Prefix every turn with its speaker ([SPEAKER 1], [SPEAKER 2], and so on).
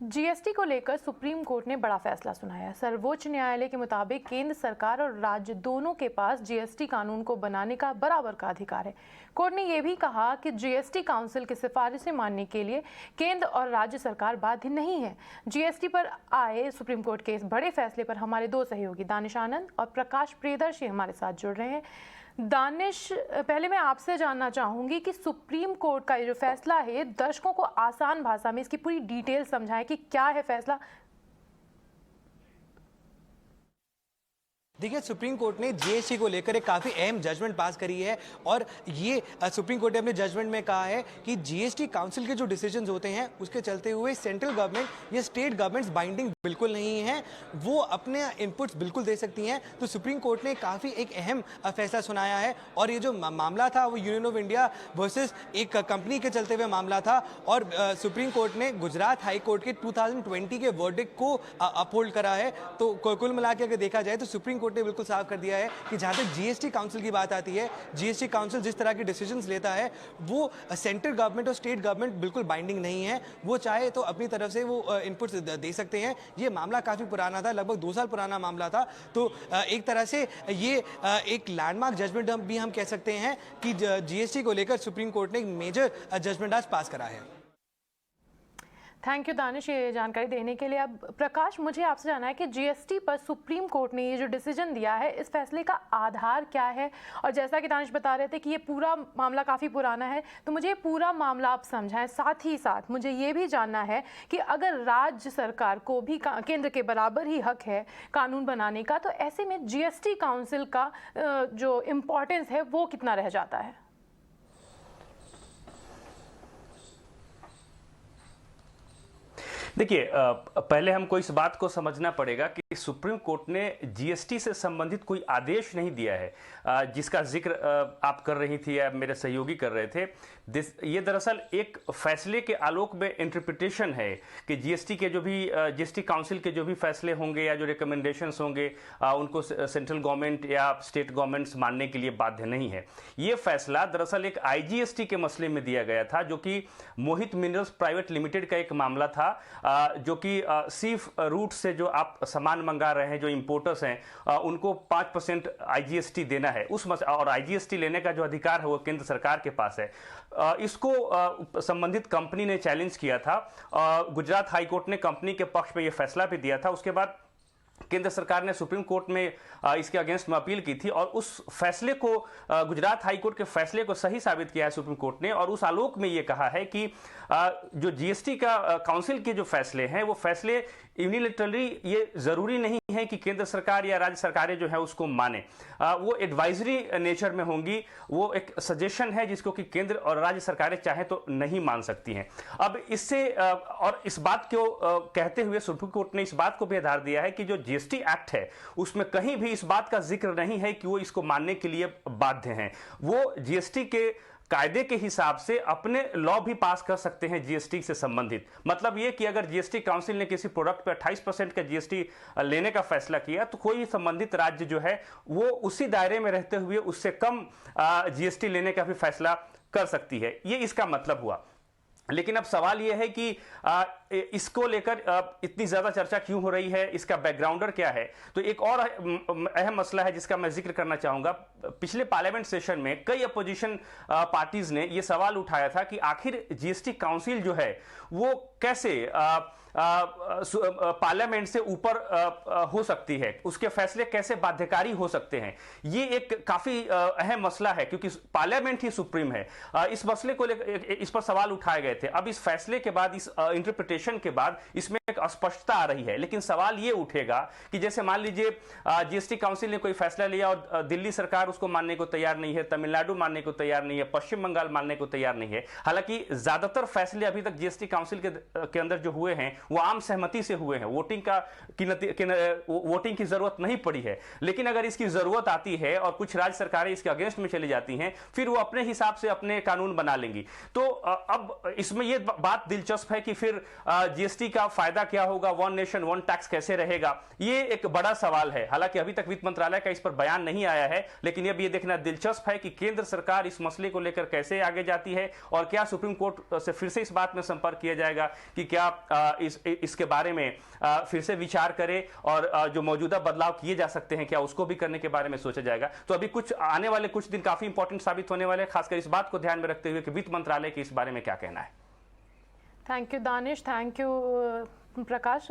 [SPEAKER 1] GST को लेकर supreme court ने बड़ा फैसला सुनाया। सर्वोच्च न्यायालय के मुताबिक केंद्र सरकार और राज्य दोनों के पास जीएसटी कानून को बनाने का बराबर का अधिकार है। कोर्ट ने यह भी कहा कि जीएसटी काउंसिल की सिफारिशें मानने के लिए केंद्र और राज्य सरकार बाध्य नहीं है। जीएसटी पर आए सुप्रीम कोर्ट के इस बड़े फैसले पर हमारे दो सहयोगी दानिश आनंद और प्रकाश प्रियदर्शी हमारे साथ जुड़ रहे हैं। दानिश, पहले मैं आपसे जानना चाहूंगी कि सुप्रीम कोर्ट का ये जो फैसला है, दर्शकों को आसान भाषा में इसकी पूरी डिटेल समझाएं कि क्या है फैसला।
[SPEAKER 2] देखिए, सुप्रीम कोर्ट ने जीएसटी को लेकर एक काफ़ी अहम जजमेंट पास करी है और ये सुप्रीम कोर्ट ने अपने जजमेंट में कहा है कि जीएसटी काउंसिल के जो डिसीजंस होते हैं उसके चलते हुए सेंट्रल गवर्नमेंट या स्टेट गवर्नमेंट्स बाइंडिंग बिल्कुल नहीं है, वो अपने इनपुट्स बिल्कुल दे सकती हैं। तो सुप्रीम कोर्ट ने काफ़ी एक अहम फैसला सुनाया है और ये जो मामला था वो यूनियन ऑफ इंडिया वर्सेस एक कंपनी के चलते हुए मामला था और सुप्रीम कोर्ट ने गुजरात हाई कोर्ट के 2020 के वर्डिक्ट को अपहोल्ड करा है। तो कुल मिला के अगर देखा जाए तो सुप्रीम कोर्ट ने बिल्कुल साफ कर दिया है कि जहां तक जीएसटी काउंसिल की बात आती है, जीएसटी काउंसिल जिस तरह के डिसीजंस लेता है वो सेंट्रल गवर्नमेंट और स्टेट गवर्नमेंट बिल्कुल बाइंडिंग नहीं है। वो चाहे तो अपनी तरफ से वो इनपुट्स दे सकते हैं। ये मामला काफी पुराना था, लगभग 2 साल पुराना मामला था। तो एक तरह से ये एक लैंडमार्क जजमेंट भी हम कह सकते हैं कि जीएसटी को लेकर सुप्रीम कोर्ट ने एक मेजर जजमेंट आज पास करा है।
[SPEAKER 1] थैंक यू दानिश ये जानकारी देने के लिए। अब प्रकाश, मुझे आपसे जानना है कि जीएसटी पर सुप्रीम कोर्ट ने ये जो डिसीजन दिया है, इस फैसले का आधार क्या है? और जैसा कि दानिश बता रहे थे कि ये पूरा मामला काफ़ी पुराना है, तो मुझे ये पूरा मामला आप समझाएं। साथ ही साथ मुझे ये भी जानना है कि अगर राज्य सरकार को भी केंद्र के बराबर ही हक है कानून बनाने का, तो ऐसे में जीएसटी काउंसिल का जो इम्पोर्टेंस है वो कितना रह जाता है?
[SPEAKER 3] देखिए, पहले हमको इस बात को समझना पड़ेगा कि सुप्रीम कोर्ट ने जीएसटी से संबंधित कोई आदेश नहीं दिया है, जिसका जिक्र आप कर रही थी या मेरे सहयोगी कर रहे थे। ये दरअसल एक फैसले के आलोक में इंटरप्रिटेशन है कि जीएसटी के जो भी जीएसटी काउंसिल के जो भी फैसले होंगे या जो रिकमेंडेशंस होंगे उनको सेंट्रल गवर्नमेंट या स्टेट गवर्नमेंट्स मानने के लिए बाध्य नहीं है। ये फैसला दरअसल एक आईजीएसटी के मसले में दिया गया था, जो कि मोहित मिनरल्स प्राइवेट लिमिटेड का एक मामला था, जो कि सी रूट से जो आप सामान मंगा रहे हैं, जो इंपोर्टर्स हैं, उनको 5% आईजीएसटी देना है। और आईजीएसटी लेने का जो अधिकार है वो केंद्र सरकार के पास है। इसको संबंधित कंपनी ने चैलेंज किया था। गुजरात हाई कोर्ट ने कंपनी के पक्ष में यह फैसला भी दिया था। उसके बाद केंद्र सरकार ने सुप्रीम कोर्ट में इसके अगेंस्ट में अपील की थी और उस फैसले को, गुजरात हाई कोर्ट के फैसले को सही साबित किया है सुप्रीम कोर्ट ने, और उस आलोक में यह कहा है कि जो जीएसटी का काउंसिल के जो फैसले हैं वो फैसले यूनिलैटरली, ये जरूरी नहीं है कि केंद्र सरकार या राज्य सरकारें जो है उसको माने। वो एडवाइजरी नेचर में होंगी, वो एक सजेशन है जिसको कि केंद्र और राज्य सरकारें चाहे तो नहीं मान सकती हैं। अब इससे और इस बात को कहते हुए सुप्रीम कोर्ट ने इस बात को भी आधार दिया है कि जो जीएसटी एक्ट है उसमें कहीं भी इस बात का जिक्र नहीं है कि वो इसको मानने के लिए बाध्य हैं। वो जीएसटी के कायदे के हिसाब से अपने लॉ भी पास कर सकते हैं जीएसटी से संबंधित। मतलब ये कि अगर जीएसटी काउंसिल ने किसी प्रोडक्ट पर 28% का जीएसटी लेने का फैसला किया, तो कोई संबंधित राज्य जो है वो उसी दायरे में रहते हुए उससे कम जीएसटी लेने का भी फैसला कर सकती है। ये इसका मतलब हुआ। लेकिन अब सवाल यह है कि इसको लेकर इतनी ज्यादा चर्चा क्यों हो रही है, इसका बैकग्राउंडर क्या है? तो एक और अहम मसला है जिसका मैं जिक्र करना चाहूंगा। पिछले पार्लियामेंट सेशन में कई अपोजिशन पार्टीज ने यह सवाल उठाया था कि आखिर जीएसटी काउंसिल जो है वो कैसे पार्लियामेंट से ऊपर हो सकती है, उसके फैसले कैसे बाध्यकारी हो सकते हैं। ये एक काफी अहम मसला है क्योंकि पार्लियामेंट ही सुप्रीम है। इस मसले को लेकर इस पर सवाल उठाए गए थे। अब इस फैसले के बाद, इस इंटरप्रिटेशन के बाद इसमें एक अस्पष्टता आ रही है। लेकिन सवाल ये उठेगा कि जैसे मान लीजिए जीएसटी काउंसिल ने कोई फैसला लिया और दिल्ली सरकार उसको मानने को तैयार नहीं है, तमिलनाडु मानने को तैयार नहीं है, पश्चिम बंगाल मानने को तैयार नहीं है। हालांकि ज्यादातर फैसले अभी तक जीएसटी काउंसिल के अंदर जो हुए हैं वो आम सहमति से हुए हैं। वोटिंग की जरूरत नहीं पड़ी है। लेकिन अगर इसकी जरूरत आती है और कुछ राज्य सरकारें इसके अगेंस्ट में चली जाती हैं, फिर वो अपने हिसाब से अपने कानून बना लेंगी। तो अब इसमें यह बात दिलचस्प है कि फिर जीएसटी का फायदा क्या होगा, वन नेशन वन टैक्स कैसे रहेगा, ये एक बड़ा सवाल है। हालांकि अभी तक वित्त मंत्रालय का इस पर बयान नहीं आया है, लेकिन अब ये देखना दिलचस्प है कि केंद्र सरकार इस मसले को लेकर कैसे आगे जाती है और क्या सुप्रीम कोर्ट से फिर से इस बात में संपर्क किया जाएगा कि क्या इसके बारे में फिर से विचार करें और जो मौजूदा बदलाव किए जा सकते हैं क्या उसको भी करने के बारे में सोचा जाएगा। तो अभी कुछ आने वाले कुछ दिन काफी इंपॉर्टेंट साबित होने वाले हैं, खासकर इस बात को ध्यान में रखते हुए कि वित्त मंत्रालय के इस बारे में क्या कहना है।
[SPEAKER 1] Thank you Danish, thank you Prakash.